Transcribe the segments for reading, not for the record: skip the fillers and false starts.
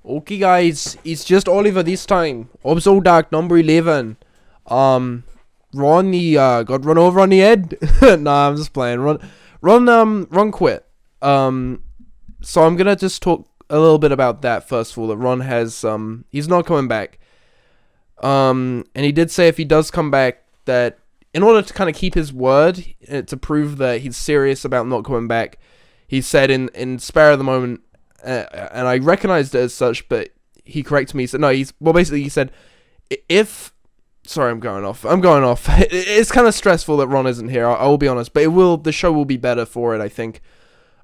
Okay, guys, it's just Oliver this time. OBZODACT number 11. Ron, got run over on the head. Nah, I'm just playing. Ron quit. So I'm gonna just talk a little bit about that first of all. That Ron has, he's not coming back. And he did say if he does come back, that in order to kind of keep his word, to prove that he's serious about not coming back, he said in spare of the moment, and I recognized it as such, but he corrected me. He said, no, basically he said, sorry, I'm going off. It's kind of stressful that Ron isn't here, I will be honest, but the show will be better for it, I think.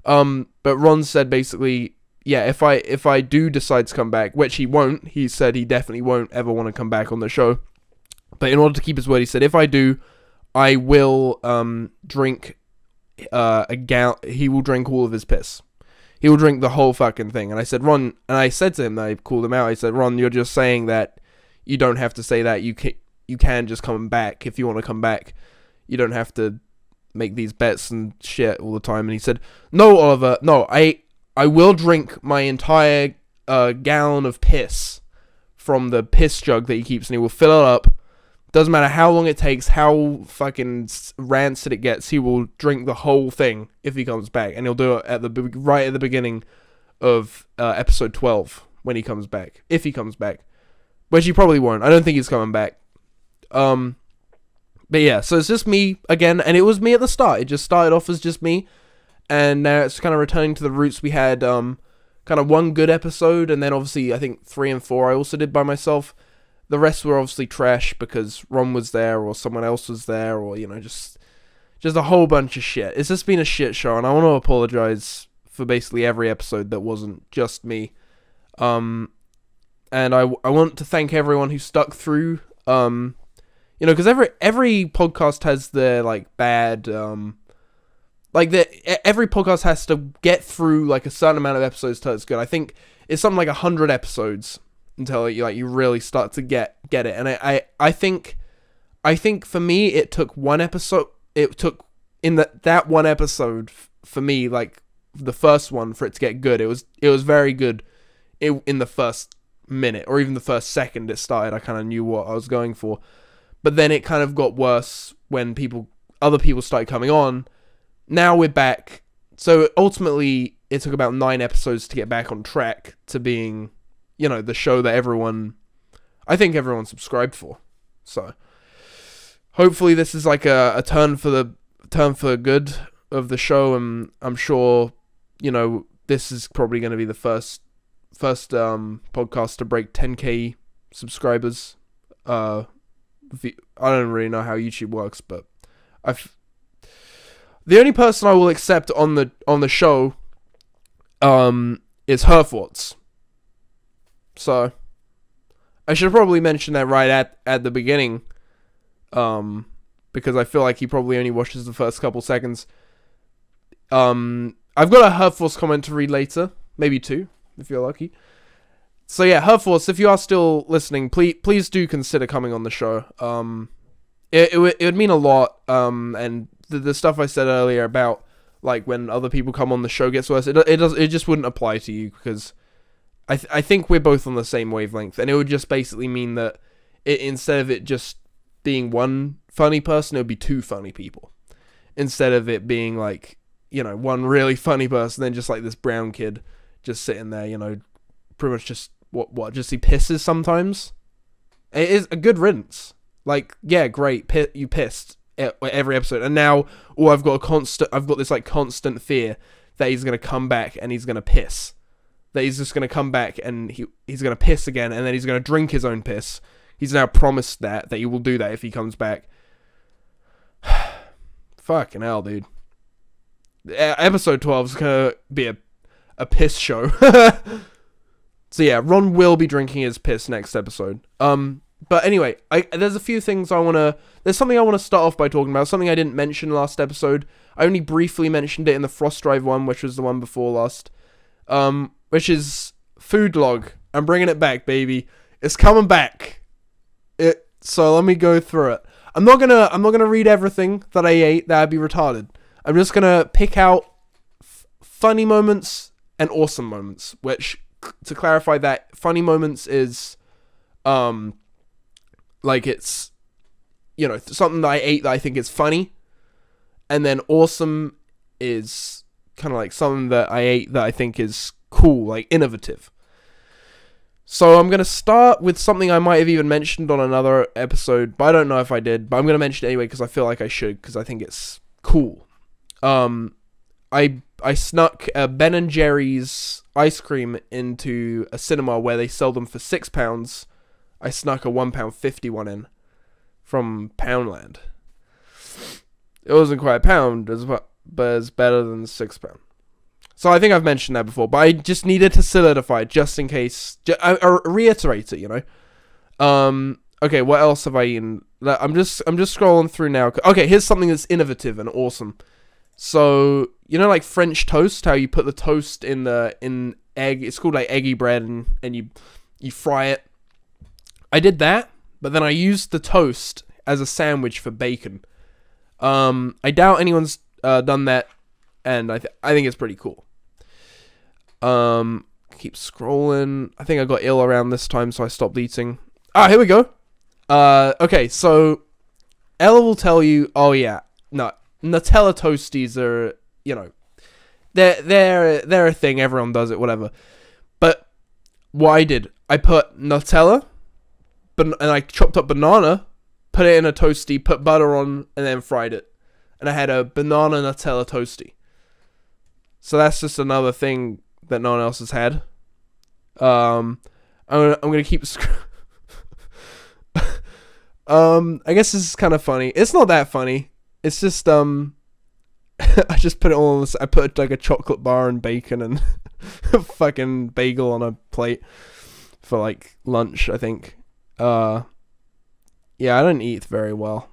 But Ron said basically, yeah, if I do decide to come back, which he won't, he said he definitely won't ever want to come back on the show. But in order to keep his word, he said, if I do, I will drink he will drink all of his piss. He will drink the whole fucking thing. And I said, Ron, and I said to him, I called him out, I said, Ron, you're just saying that you don't have to say that. You can just come back if you want to come back. You don't have to make these bets and shit all the time. And he said, no, Oliver, no, I will drink my entire gallon of piss from the piss jug that he keeps, and he will fill it up. Doesn't matter how long it takes, how fucking rancid it gets, he will drink the whole thing if he comes back. And he'll do it right at the beginning of episode 12 when he comes back. If he comes back. Which he probably won't. I don't think he's coming back. But yeah, so it's just me again, and it was me at the start. It just started off as just me, and now it's kind of returning to the roots. We had kind of one good episode, and then obviously I think 3 and 4 I also did by myself. The rest were obviously trash because Ron was there, or someone else was there, or, you know, just a whole bunch of shit. It's just been a shit show, and I want to apologize for basically every episode that wasn't just me. And I want to thank everyone who stuck through, you know, because every podcast has their, like, bad, every podcast has to get through, like, a certain amount of episodes till it's good. I think it's something like 100 episodes until you really start to get it. And I think for me, it took one episode, that one episode for me, like, the first one, for it to get good. It was very good in the first minute, or even the first second it started. I kind of knew what I was going for, but then it kind of got worse when other people started coming on. Now we're back, so ultimately it took about 9 episodes to get back on track to being, you know, the show that I think everyone subscribed for. So hopefully this is like a turn for the good of the show, and I'm sure, you know, this is probably going to be the first podcast to break 10k subscribers. I don't really know how YouTube works, but the only person I will accept on the show is Herforts. So I should probably mention that right at the beginning, because I feel like he probably only watches the first couple seconds. I've got a Herforts comment to read later, maybe 2. If you're lucky. So yeah, Herforce, if you are still listening, please do consider coming on the show. It would mean a lot. And the stuff I said earlier about, like, when other people come on the show gets worse, it just wouldn't apply to you, because I think we're both on the same wavelength, and it would just basically mean that instead of it just being one funny person, it would be 2 funny people, instead of it being, like, you know, one really funny person, then just like this brown kid just sitting there, you know, pretty much just just he pisses sometimes. It is a good riddance. Like, yeah, great, you pissed every episode, and now I've got this like constant fear that he's gonna come back and he's gonna piss. That he's just gonna come back and he's gonna piss again, and then he's gonna drink his own piss. He's now promised that he will do that if he comes back. Fucking hell, dude. Episode 12 is gonna be a piss show. So yeah, Ron will be drinking his piss next episode. But anyway, there's a few things there's something I want to start off by talking about, something I didn't mention last episode. I only briefly mentioned it in the Frost Drive one, which was the one before last. Which is food log. I'm bringing it back, baby. It's coming back. So let me go through it. I'm not gonna read everything that I ate. That'd be retarded. I'm just gonna pick out funny moments and awesome moments. Which, to clarify that, funny moments is, like it's, you know, something that I ate that I think is funny, and then awesome is kind of like something that I ate that I think is cool, like innovative. So I'm going to start with something I might have even mentioned on another episode, but I don't know if I did, but I'm going to mention it anyway because I feel like I should, because I think it's cool. I snuck a Ben & Jerry's ice cream into a cinema where they sell them for £6. I snuck a £1.50 one in from Poundland. It wasn't quite a pound, but it's better than £6. So I think I've mentioned that before, but I just needed to solidify it just in case. I reiterate it, you know. Okay, what else have I eaten? I'm just scrolling through now. Okay, here's something that's innovative and awesome. So you know, like French toast, how you put the toast in egg. It's called like eggy bread, and you fry it. I did that, but then I used the toast as a sandwich for bacon. I doubt anyone's done that, and I think it's pretty cool. Keep scrolling. I think I got ill around this time, so I stopped eating. Ah, here we go. Okay, so Ella will tell you, oh yeah, no, Nutella toasties are, you know, they're a thing. Everyone does it, whatever. But what I did, I put Nutella, and I chopped up banana, put it in a toasty, put butter on, and then fried it. And I had a banana Nutella toasty. So that's just another thing that no one else has had. I'm gonna keep. I guess this is kind of funny. It's not that funny. It's just I just put it all. I put like a chocolate bar and bacon and a fucking bagel on a plate for like lunch, I think. Yeah, I don't eat very well.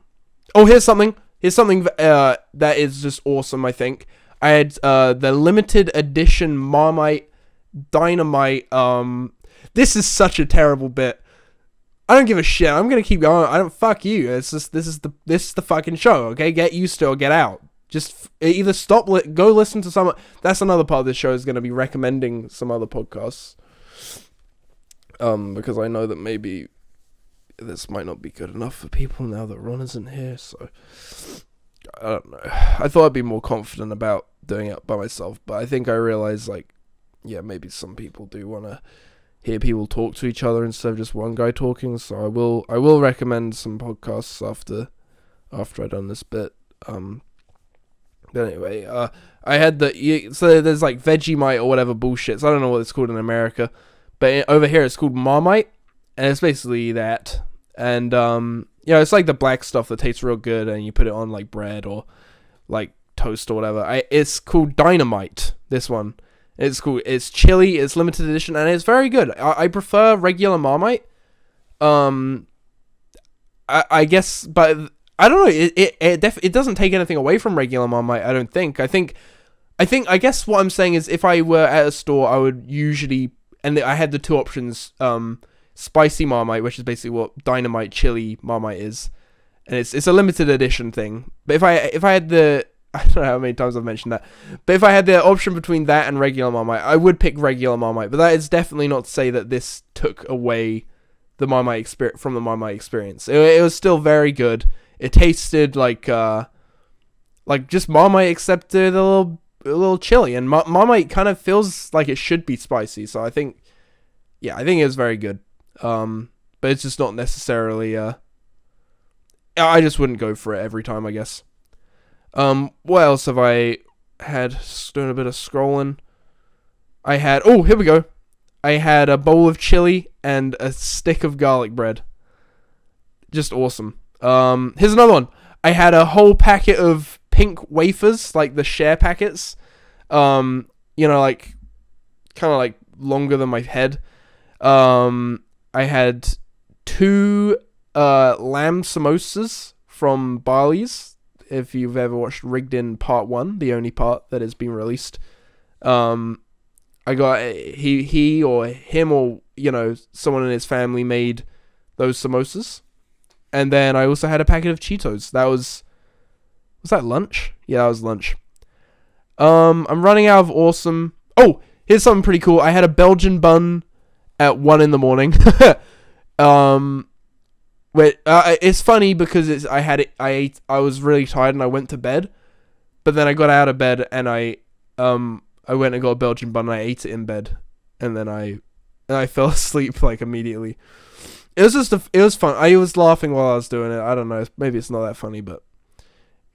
Oh, here's something. That is just awesome, I think. I had the limited edition Marmite Dynamite. This is such a terrible bit. I don't give a shit. I'm gonna keep going. I don't fuck you. It's just this is the fucking show. Okay, get used to it or get out. Just either stop, go listen to some. That's another part of this show is gonna be recommending some other podcasts. Because I know that maybe this might not be good enough for people now that Ron isn't here. So I don't know. I thought I'd be more confident about doing it by myself, but I think I realized, like, yeah, maybe some people do want to hear people talk to each other instead of just one guy talking. So I will recommend some podcasts after I've done this bit. But anyway, I had so there's like Vegemite or whatever bullshit. So I don't know what it's called in America, but over here it's called Marmite, and it's basically that. And you know, it's like the black stuff that tastes real good, and you put it on like bread or like toast or whatever. It's called Dynamite. This one, it's cool. It's chili. It's limited edition, and it's very good. I prefer regular Marmite. I guess, but I don't know. It doesn't take anything away from regular Marmite. I don't think. I guess what I'm saying is, if I were at a store, I would usually, and I had the two options. Spicy Marmite, which is basically what Dynamite chili Marmite is, and it's a limited edition thing. But if I had the, I don't know how many times I've mentioned that, but if I had the option between that and regular Marmite, I would pick regular Marmite. But that is definitely not to say that this took away the Marmite experience from the Marmite experience. It was still very good. It tasted like just Marmite, except a little chili, and Marmite kind of feels like it should be spicy. So I think it was very good. But it's just not necessarily, I just wouldn't go for it every time, I guess. What else have I had? Just doing a bit of scrolling. Oh, here we go. I had a bowl of chili and a stick of garlic bread. Just awesome. Here's another one. I had a whole packet of pink wafers, like the share packets. You know, like, kind of like longer than my head. I had 2 lamb samosas from Barley's. If you've ever watched Rigged In Part 1, the only part that has been released. I got he or him or, you know, someone in his family made those samosas. And then I also had a packet of Cheetos. Was that lunch? Yeah, that was lunch. I'm running out of awesome. Oh, here's something pretty cool. I had a Belgian bun at 1 in the morning. It's funny because I was really tired and I went to bed, but then I got out of bed and I went and got a Belgian bun and I ate it in bed, and then I fell asleep like immediately. It was fun. I was laughing while I was doing it. I don't know. Maybe it's not that funny, but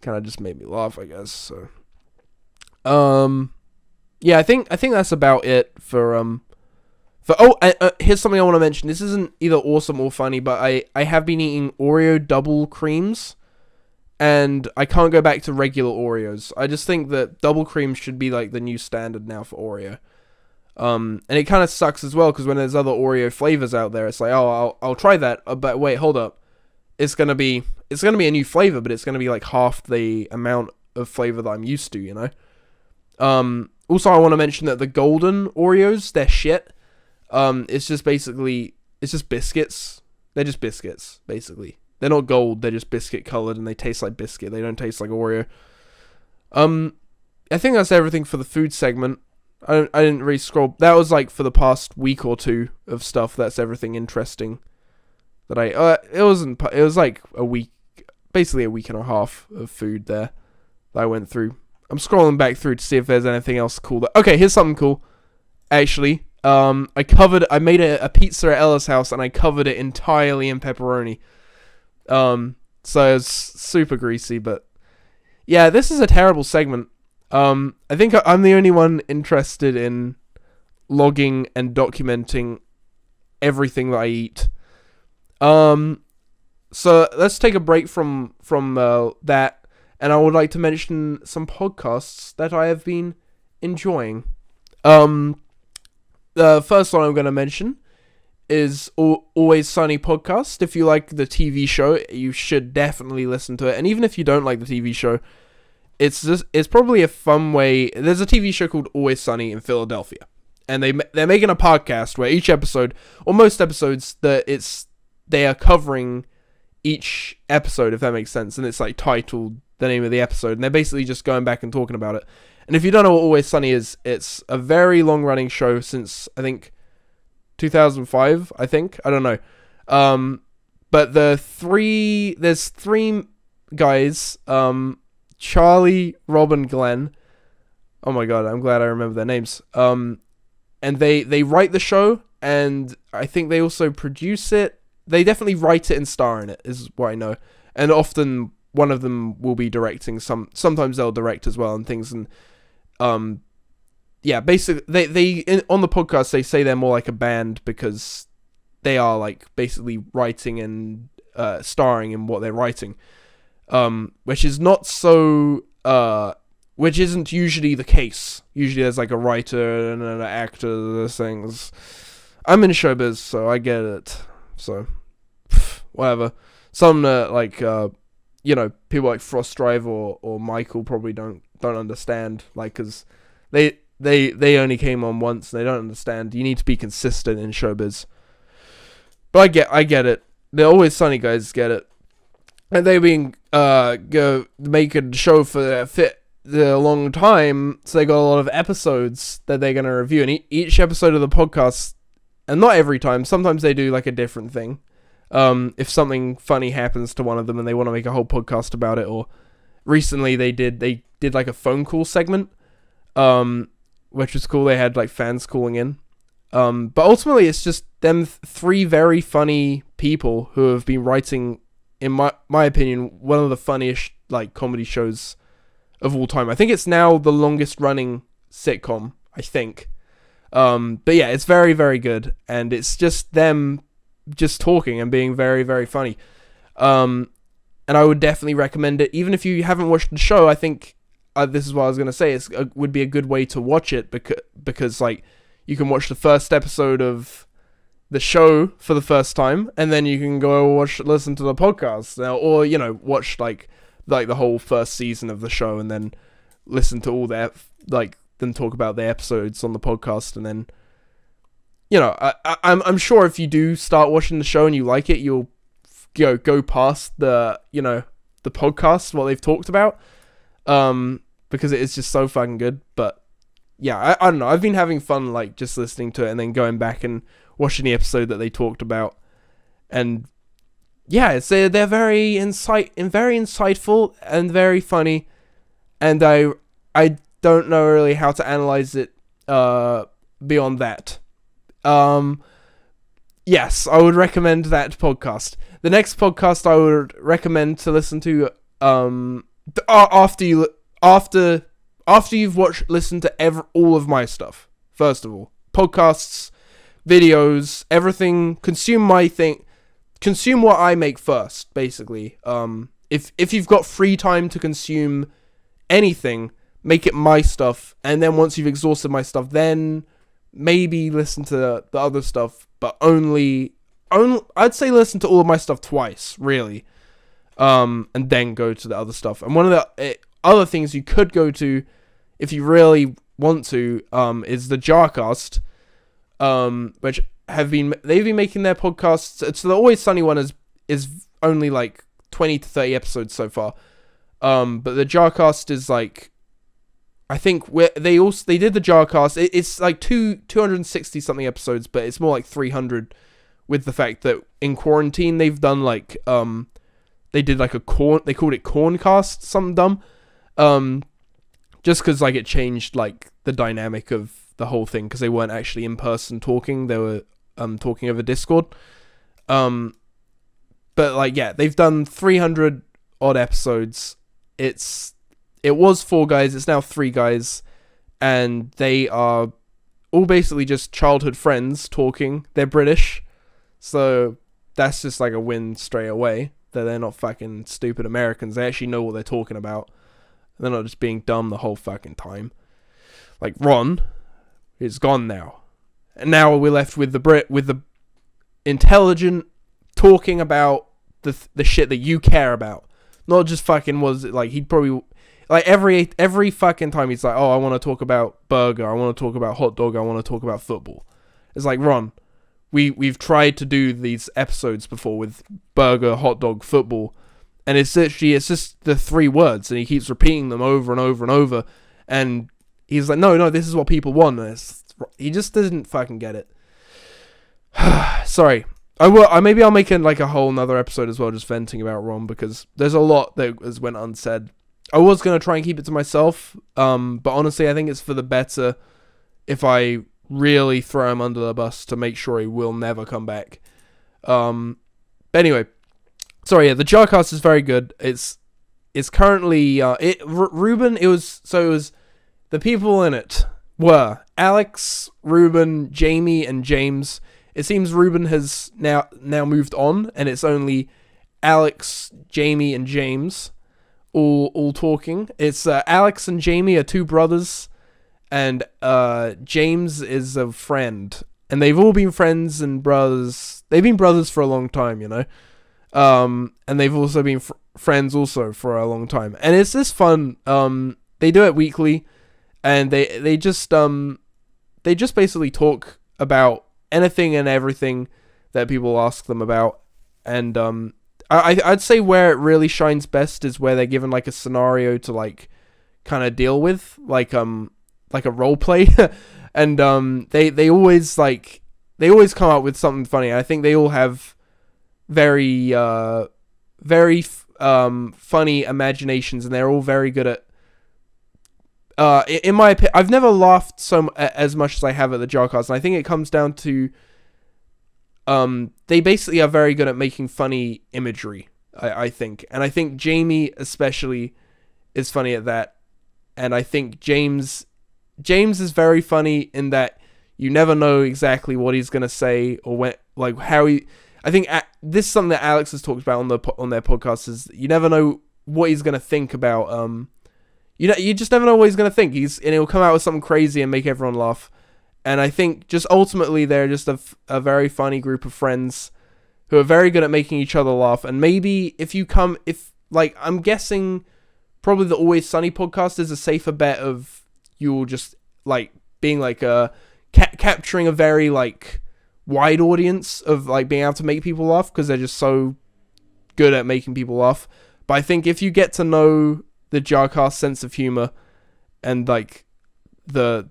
kind of just made me laugh, I guess. So, yeah, I think that's about it for here's something I want to mention. This isn't either awesome or funny, but I have been eating Oreo double creams, and I can't go back to regular Oreos. I just think that double cream should be like the new standard now for Oreo. And it kind of sucks as well, because when there's other Oreo flavors out there, it's like, oh, I'll try that, but wait, hold up. It's gonna be a new flavor, but it's gonna be like half the amount of flavor that I'm used to, you know. Also, I want to mention that the golden Oreos, they're shit. It's just biscuits. They're just biscuits, basically. They're not gold, they're just biscuit colored, and they taste like biscuit. They don't taste like Oreo. I think that's everything for the food segment. I didn't really scroll. That was like for the past week or two of stuff. That's everything interesting that it was like a week, basically a week and a half of food there that I went through. I'm scrolling back through to see if there's anything else cool. Okay, here's something cool. Actually, I made a pizza at Ella's house, and I covered it entirely in pepperoni. So it's super greasy, but yeah, this is a terrible segment. I think I'm the only one interested in logging and documenting everything that I eat. So let's take a break from that, and I would like to mention some podcasts that I have been enjoying. The first one I'm going to mention is Always Sunny podcast. If you like the TV show, you should definitely listen to it. And even if you don't like the TV show, it's probably a fun way. There's a TV show called Always Sunny in Philadelphia, and they're making a podcast where each episode, or most episodes, they are covering each episode, if that makes sense, and it's like titled the name of the episode, and they're basically just going back and talking about it. And if you don't know what Always Sunny is, it's a very long running show since I think 2005. I don't know. But there's three guys, Charlie, Rob, and Glenn. Oh my god, I'm glad I remember their names. And they write the show, and I think they also produce it. They definitely write it and star in it, is what I know. And often one of them will be directing. Sometimes they'll direct as well and things. And yeah, basically on the podcast they say they're more like a band, because they are like basically writing and starring in what they're writing. Which is not so, which isn't usually the case. Usually there's like a writer and an actor, those things. I'm in showbiz, so I get it. So, whatever. Some, people like Frost Drive or Michael probably don't understand, like, cause they only came on once, and they don't understand. You need to be consistent in showbiz. But I get it. The Always Sunny guys get it. And they've been go making a show for a long time, so they got a lot of episodes that they're gonna review. And each episode of the podcast, and not every time, sometimes they do like a different thing. If something funny happens to one of them and they want to make a whole podcast about it, or recently they did like a phone call segment, which was cool. They had like fans calling in. But ultimately it's just them three very funny people who have been writing, in my opinion, one of the funniest like comedy shows of all time. I think it's now the longest running sitcom, I think. But yeah, it's very, very good, and it's just them just talking and being very, very funny. And I would definitely recommend it, even if you haven't watched the show. I think this is what I was gonna say. It would be a good way to watch it, because like you can watch the first episode of the show for the first time, and then you can go listen to the podcast, or watch like the whole first season of the show, and then listen to all their them talk about their episodes on the podcast, and then I'm sure if you do start watching the show and you like it, you'll go past the the podcast, what they've talked about. because it is just so fucking good. But yeah, I don't know. I've been having fun like just listening to it and then going back and watching the episode that they talked about. And yeah, they're very insightful and very funny. And I don't know really how to analyze it beyond that. Yes, I would recommend that podcast. The next podcast I would recommend to listen to after you've listened to all of my stuff. First of all, podcasts, videos, everything. Consume what I make first, basically. If you've got free time to consume anything, make it my stuff, and then once you've exhausted my stuff, then maybe listen to the other stuff. But only I'd say listen to all of my stuff twice, really. And then go to the other stuff. And one of the other things you could go to, if you really want to, is the Jarcast, which they've been making their podcasts. So the Always Sunny one is only like 20 to 30 episodes so far. But the Jarcast is like, I think they did the Jarcast. It's like 260 something episodes, but it's more like 300, with the fact that in quarantine they've done like they did like they called it Corncast, something dumb. Just because like it changed like the dynamic of the whole thing, because they weren't actually in person talking. They were talking over Discord. But like, yeah, they've done 300 odd episodes. It was 4 guys, it's now 3 guys, and they are all basically just childhood friends talking. They're British, so that's just like a win straight away, that they're not fucking stupid Americans. They actually know what they're talking about. They're not just being dumb the whole fucking time. Like Ron is gone now, and now we're left with the intelligent talking about the shit that you care about, not just fucking he'd probably. Like, every fucking time he's like, oh, I want to talk about burger, I want to talk about hot dog, I want to talk about football. It's like, Ron, we've tried to do these episodes before with burger, hot dog, football, and it's just the 3 words, and he keeps repeating them over and over and over, and he's like, no, this is what people want, and he just doesn't fucking get it. Sorry. Maybe I'll make a whole nother episode as well, just venting about Ron, because there's a lot that has went unsaid. I was going to try and keep it to myself, but honestly, I think it's for the better if I really throw him under the bus to make sure he will never come back. But anyway, sorry, yeah, the Jarcast is very good. It's currently, Ruben, it was the people in it were Alex, Ruben, Jamie, and James. It seems Ruben has now moved on, and it's only Alex, Jamie, and James all talking. It's Alex and Jamie are 2 brothers, and James is a friend, and they've all been friends and brothers. They've been brothers for a long time, you know, and they've also been friends also for a long time, and it's just fun. They do it weekly, and they just basically talk about anything and everything that people ask them about, and I'd say where it really shines best is where they're given like a scenario to like kind of deal with, like a role play, and they always come up with something funny. I think they all have very funny imaginations, and they're all very good at. In my opinion, I've never laughed as much as I have at the Jarcast, and I think it comes down to. They basically are very good at making funny imagery, I think. And I think Jamie especially is funny at that. And I think James is very funny in that you never know exactly what he's going to say or when, like how he... I think this is something that Alex has talked about on their podcast, is you never know what he's going to think about. You just never know what he's going to think. And he'll come out with something crazy and make everyone laugh. And I think just ultimately they're just a very funny group of friends who are very good at making each other laugh. And maybe I'm guessing probably the Always Sunny podcast is a safer bet of you'll just like being like capturing a very like wide audience of like being able to make people laugh, because they're just so good at making people laugh. But I think if you get to know the Jarcast sense of humor, and like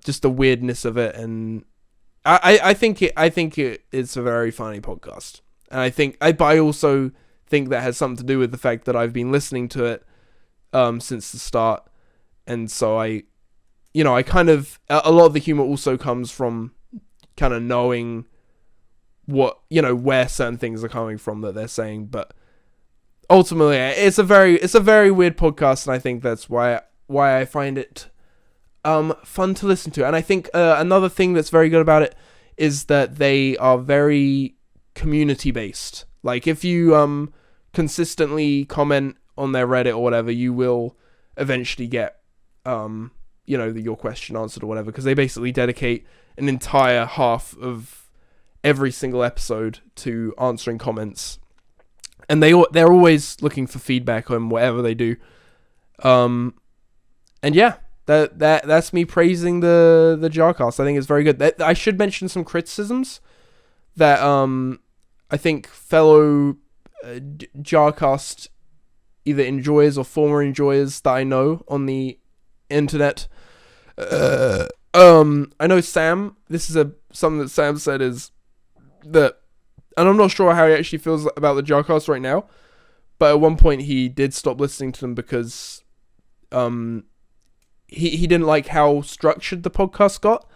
just the weirdness of it, and I think it's a very funny podcast, and but I also think that has something to do with the fact that I've been listening to it since the start, and so I kind of, a lot of the humor also comes from kind of knowing what, where certain things are coming from that they're saying, but ultimately it's a very weird podcast, and I think that's why I find it fun to listen to. And I think another thing that's very good about it is that they are very community based. Like, if you consistently comment on their Reddit or whatever, you will eventually get your question answered or whatever, because they basically dedicate an entire half of every single episode to answering comments, and they're always looking for feedback on whatever they do. And yeah, that's me praising the Jarcast. I think it's very good. I should mention some criticisms that I think fellow Jarcast either enjoyers or former enjoyers that I know on the internet. I know Sam. This is something that Sam said is that, and I'm not sure how he actually feels about the Jarcast right now, but at one point he did stop listening to them because he didn't like how structured the podcast got,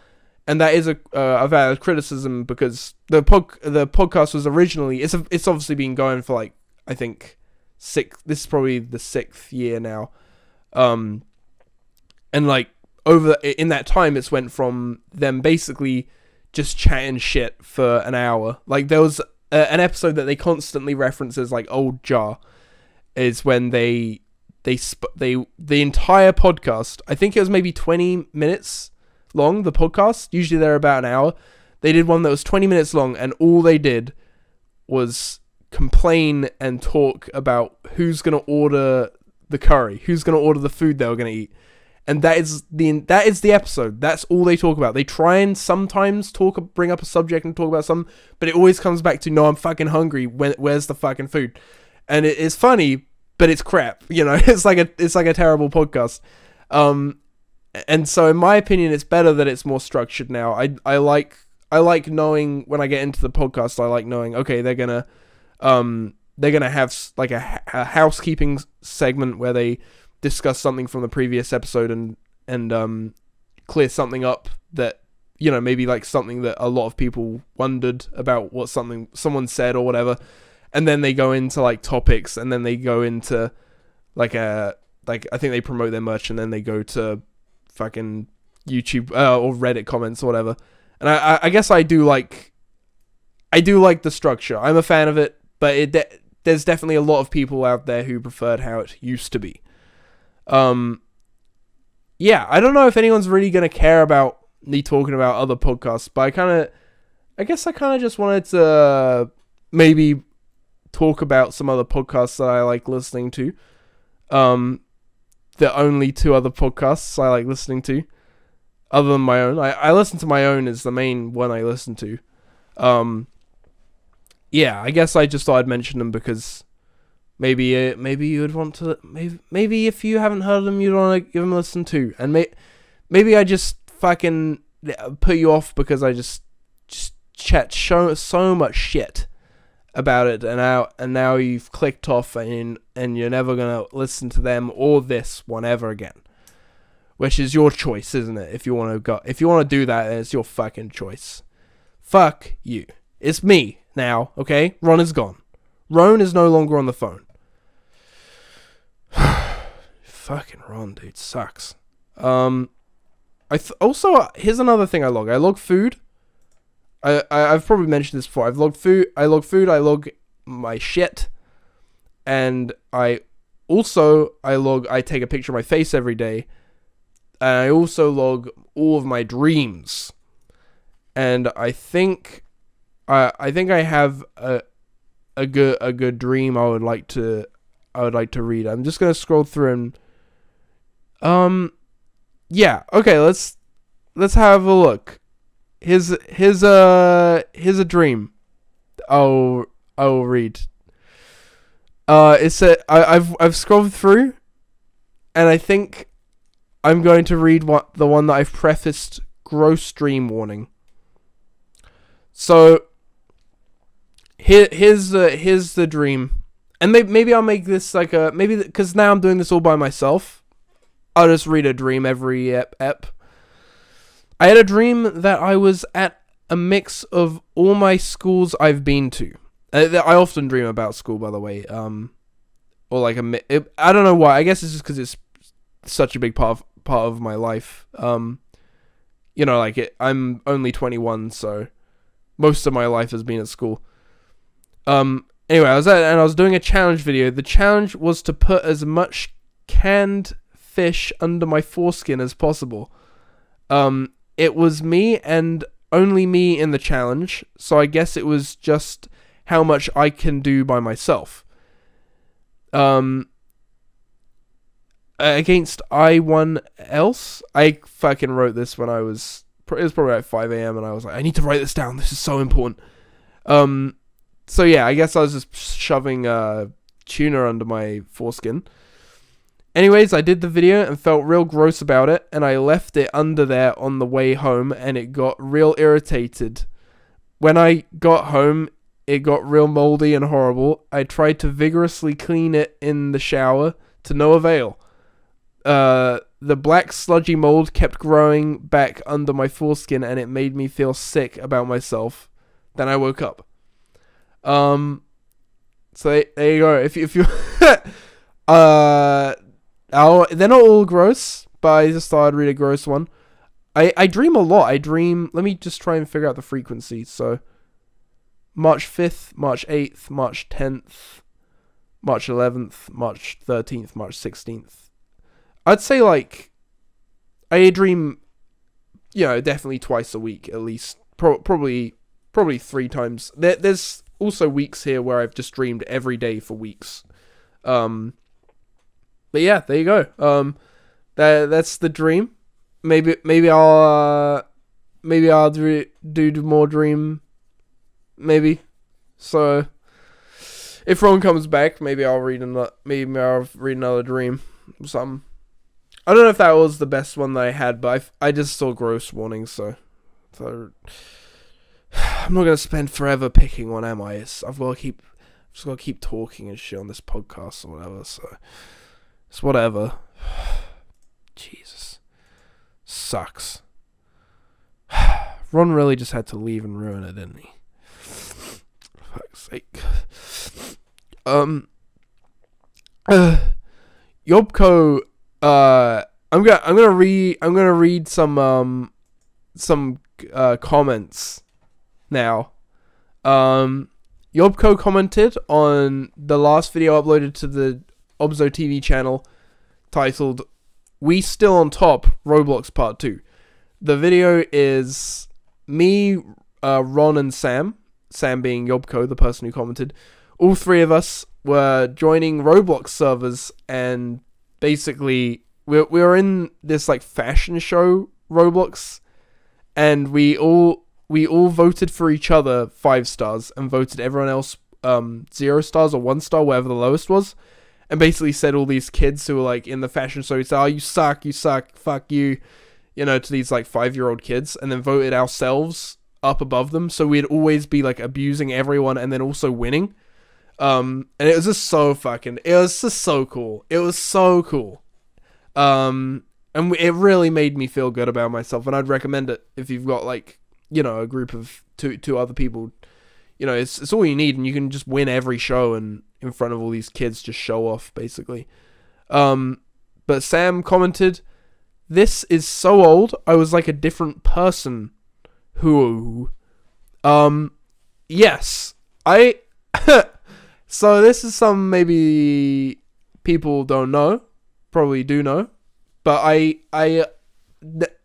and that is a valid criticism, because the podcast was originally, it's obviously been going for like, I think this is probably the 6th year now, and like in that time it's went from them basically just chatting shit for an hour. Like, there was an episode that they constantly reference as like Old Jar, is when the entire podcast, I think it was maybe 20 minutes long, the podcast, usually they're about an hour, they did one that was 20 minutes long, and all they did was complain and talk about who's going to order the curry, who's going to order the food they were going to eat. And that is the episode. That's all they talk about. They try and sometimes bring up a subject and talk about something, but it always comes back to, no, I'm fucking hungry. Where's the fucking food? And it's funny, but it's crap. It's like a terrible podcast. And so in my opinion, it's better that it's more structured now. I like knowing, when I get into the podcast, I like knowing, okay, they're gonna have like a housekeeping segment where they discuss something from the previous episode and clear something up that, maybe like something that a lot of people wondered about, what someone said or whatever, and then they go into like topics, and then they go into like I think they promote their merch, and then they go to fucking YouTube or Reddit comments or whatever. And I guess I do like the structure. I'm a fan of it, but there's definitely a lot of people out there who preferred how it used to be. Yeah, I don't know if anyone's really gonna care about me talking about other podcasts, but I guess I kind of just wanted to maybe talk about some other podcasts that I like listening to. The only 2 other podcasts I like listening to, other than my own. I listen to my own as the main one I listen to. Yeah, I guess I just thought I'd mention them because maybe you would want to, maybe if you haven't heard of them, you'd want to give them a listen too. And maybe I just fucking put you off because I just chat so much shit about it, and now you've clicked off, and you're never gonna listen to them or this one ever again. Which is your choice, isn't it? If you want to do that, then it's your fucking choice. Fuck you. It's me now, okay? Ron is gone. Rone is no longer on the phone. Fucking Ron, dude, sucks. Also, here's another thing I log. I log food. I've probably mentioned this before. I log food. I log my shit, and I take a picture of my face every day, and I also log all of my dreams. And I think I have a good dream I would like to read. I'm just gonna scroll through and yeah, okay, let's have a look. Here's a dream. I'll read. I've scrolled through, and I think I'm going to read the one that I've prefaced, gross dream warning. So here's the dream, and maybe I'll make this like a because now I'm doing this all by myself. I'll just read a dream every ep. I had a dream that I was at a mix of all my schools I've been to. I often dream about school, by the way. Or like I don't know why. I guess it's just because it's such a big part of my life. You know, like I'm only 21, so most of my life has been at school. Anyway, I was doing a challenge video. The challenge was to put as much canned fish under my foreskin as possible. It was me and only me in the challenge, so I guess it was just how much I can do by myself. Against anyone else, I fucking wrote this when it was probably like 5 a.m. and I was like, I need to write this down. This is so important. So yeah, I guess I was just shoving tuna under my foreskin. Anyways, I did the video and felt real gross about it, and I left it under there on the way home, and it got real irritated. When I got home, it got real moldy and horrible. I tried to vigorously clean it in the shower, to no avail. The black sludgy mold kept growing back under my foreskin, and it made me feel sick about myself. Then I woke up. So there you go. If you they're not all gross, but I just thought I'd read a gross one. I dream a lot. Let me just try and figure out the frequency. So March 5th, March 8th, March 10th, March 11th, March 13th, March 16th. I'd say like I dream, you know, definitely twice a week at least. Probably 3 times. There's also weeks here where I've just dreamed every day for weeks. But yeah, there you go. That's the dream. Maybe I'll do more dream. Maybe. So if Rone comes back, maybe I'll read another dream or something. I don't know if that was the best one that I had, but I just saw gross warnings, so I'm not gonna spend forever picking one, am I? I've got to keep talking and shit on this podcast or whatever. So it's whatever. Jesus, sucks. Ron really just had to leave and ruin it, didn't he? For fuck's sake. Yobko. I'm gonna read some comments now. Yobko commented on the last video uploaded to the Obzo TV channel titled "We Still on Top Roblox Part 2." The video is me, Ron, and Sam. Sam being Yobko, the person who commented. All 3 of us were joining Roblox servers, and basically we were in this like fashion show Roblox, and we all voted for each other 5 stars and voted everyone else 0 stars or 1 star, whatever the lowest was, and basically said all these kids who were like in the fashion show, said, "Oh, you suck, fuck you," you know, to these like 5-year-old kids, and then voted ourselves up above them, so we'd always be like abusing everyone and then also winning. And it was just so cool. It was so cool. And it really made me feel good about myself, and I'd recommend it if you've got like, you know, a group of two other people. You know, it's all you need, and you can just win every show and in front of all these kids, just show off basically. But Sam commented, "This is so old, I was like a different person." Who? Yes, I. So this is some maybe people don't know, probably do know, but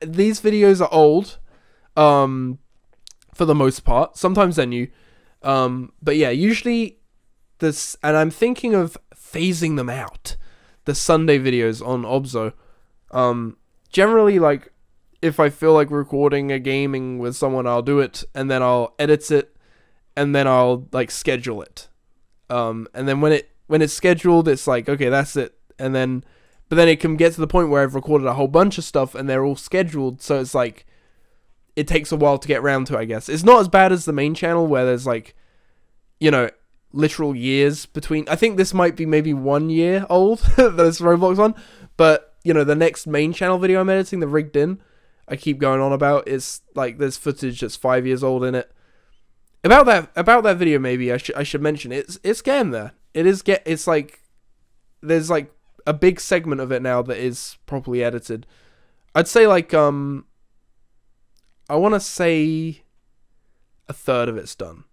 these videos are old, for the most part. Sometimes they're new, but yeah, usually this, and I'm thinking of phasing them out. The Sunday videos on Obzo, generally, like, if I feel like recording a gaming with someone, I'll do it, and then I'll edit it, and then I'll like schedule it. And then when it's scheduled, it's like, okay, that's it. And then But then it can get to the point where I've recorded a whole bunch of stuff and they're all scheduled, so it's like, it takes a while to get around to, I guess. It's not as bad as the main channel where there's like, you know, literal years between. I think this might be maybe 1 year old, this Roblox one. But, you know, the next main channel video I'm editing, the rigged in, I keep going on about, is like, there's footage that's 5 years old in it. About that video, maybe I should mention, it's getting there. It's like, there's like a big segment of it now that is properly edited. I'd say like, I want to say a third of it's done.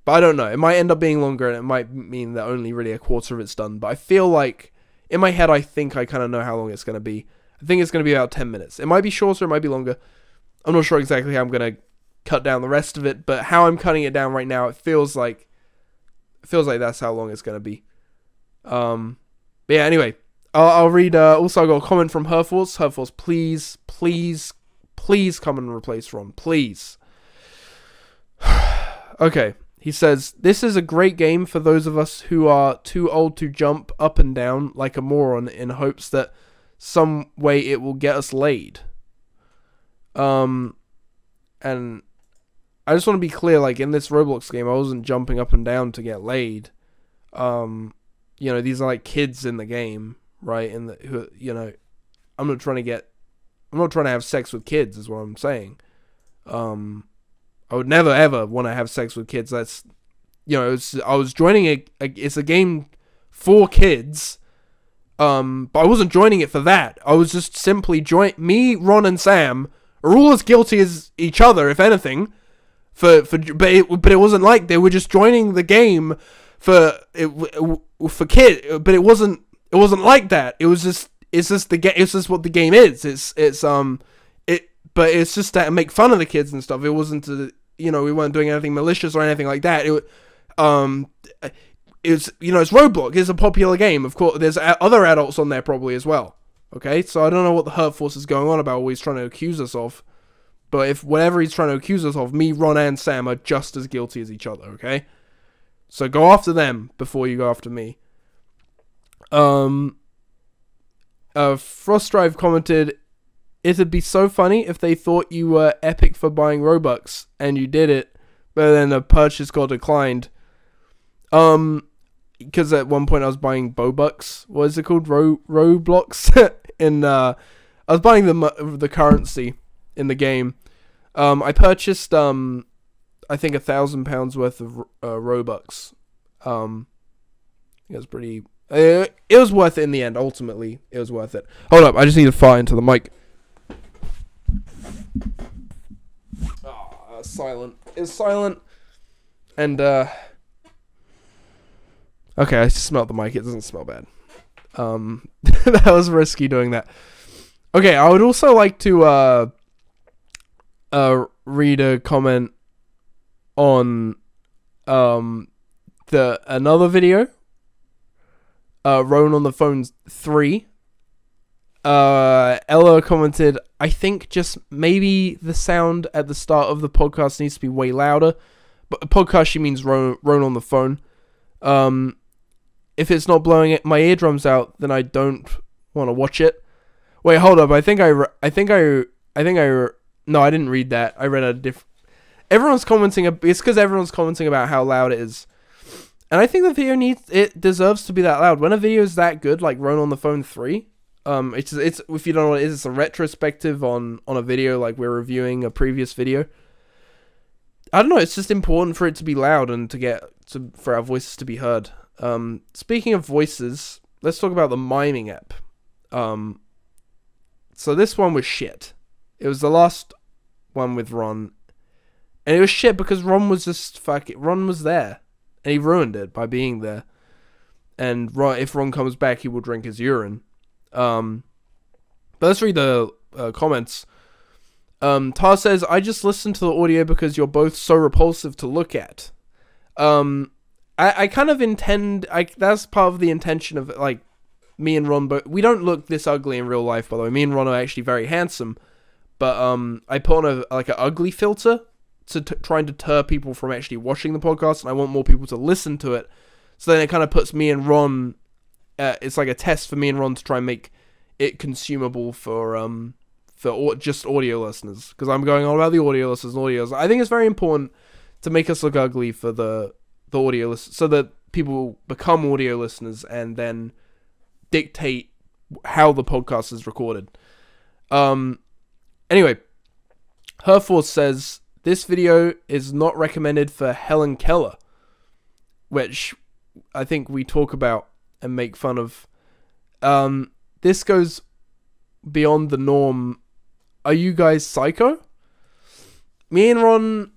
But I don't know. It might end up being longer, and it might mean that only really a quarter of it's done. But I feel like, in my head, I think I kind of know how long it's going to be. I think it's going to be about 10 minutes. It might be shorter, it might be longer. I'm not sure exactly how I'm going to cut down the rest of it, but how I'm cutting it down right now, it feels like that's how long it's going to be. But yeah, anyway, I'll read, also I got a comment from Herforce. Herforce, please come and replace Ron, please. Okay, he says, this is a great game for those of us who are too old to jump up and down like a moron in hopes that some way it will get us laid. And I just want to be clear, like, in this Roblox game, I wasn't jumping up and down to get laid. You know, these are like kids in the game, right? And who, you know, I'm not trying to have sex with kids, is what I'm saying. I would never ever want to have sex with kids. That's, you know, I was joining it's a game for kids. But I wasn't joining it for that. I was just simply me, Ron, and Sam are all as guilty as each other, if anything. But it wasn't like they were just joining the game for kid. But it wasn't like that. It's just what the game is. But it's just to make fun of the kids and stuff. It wasn't to, you know, we weren't doing anything malicious or anything like that. It's, you know, it's Roblox. It's a popular game. Of course, there's other adults on there probably as well. Okay, so I don't know what the Herforce is going on about, what he's trying to accuse us of. But if whatever he's trying to accuse us of, me, Ron, and Sam are just as guilty as each other, okay? So go after them before you go after me. Frostdrive commented, it'd be so funny if they thought you were epic for buying Robux, and you did it, but then the purchase got declined. Because at one point I was buying Bobucks. What is it called? Roblox? I was buying the currency in the game. I purchased, I think £1,000 worth of Robux. It was pretty... it was worth it in the end, ultimately. It was worth it. Hold up, I just need to fire into the mic. Silent. It's silent. And, okay, I smelled the mic. It doesn't smell bad. That was risky doing that. Okay, I would also like to read a comment on another video. Rone on the Phone 3. Ella commented, I think just maybe the sound at the start of the podcast needs to be way louder. But podcast, she means Rone on the phone. If it's not blowing my eardrums out, then I don't want to watch it. Wait, hold up. No, I didn't read that. I read a different... Everyone's commenting... It's because everyone's commenting about how loud it is. And I think the video deserves to be that loud. When a video is that good, like Rone on the Phone 3, it's if you don't know what it is, it's a retrospective on a video, like we're reviewing a previous video. I don't know, it's just important for it to be loud and for our voices to be heard. Speaking of voices, let's talk about the miming app. So this one was shit. It was the last one with Ron. And it was shit because Ron was just Ron was there. And he ruined it by being there. And if Ron comes back, he will drink his urine. But let's read the comments. Tar says, I just listened to the audio because you're both so repulsive to look at. I kind of intend... that's part of the intention of, like, me and Ron, but we don't look this ugly in real life, by the way. Me and Ron are actually very handsome. But I put on an ugly filter to try and deter people from actually watching the podcast, and I want more people to listen to it. So then it kind of puts me and Ron it's like a test for me and Ron to try and make it consumable for just audio listeners, because I'm going on about the audio listeners and audios. I think it's very important to make us look ugly for the audio listeners, so that people become audio listeners and then dictate how the podcast is recorded. Anyway, Herforth says, this video is not recommended for Helen Keller, which I think we talk about and make fun of. This goes beyond the norm. Are you guys psycho? Me and Ron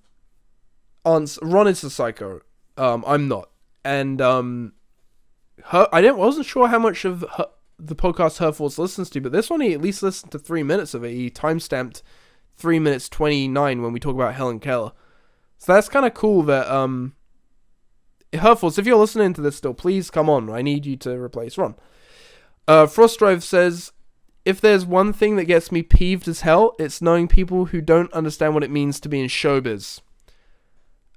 aren't. Ron is a psycho. I'm not. And I wasn't sure how much of the podcast Herforth listens to, but this one he at least listened to 3 minutes of it. He timestamped 3 minutes 29 when we talk about Helen Keller. So that's kind of cool that Herforth, if you're listening to this still, please come on. I need you to replace Ron. Frostdrive says, if there's one thing that gets me peeved as hell, it's knowing people who don't understand what it means to be in showbiz.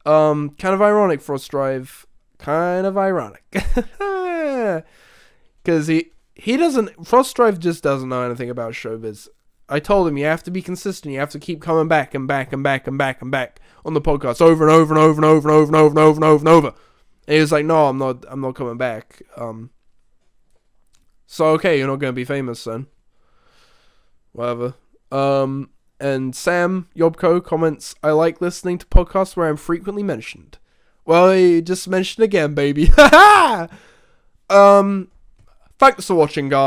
Kind of ironic, Frostdrive. Kind of ironic. Because he doesn't... Frostdrive just doesn't know anything about showbiz. I told him, you have to be consistent. You have to keep coming back and back and back and back and back on the podcast over and over and over and over and over and over and over and over and over. And he was like, no, I'm not coming back. So, okay, you're not going to be famous then. Whatever. And Sam Yobko comments, I like listening to podcasts where I'm frequently mentioned. Well, you just mentioned again, baby. Thanks for watching, guys.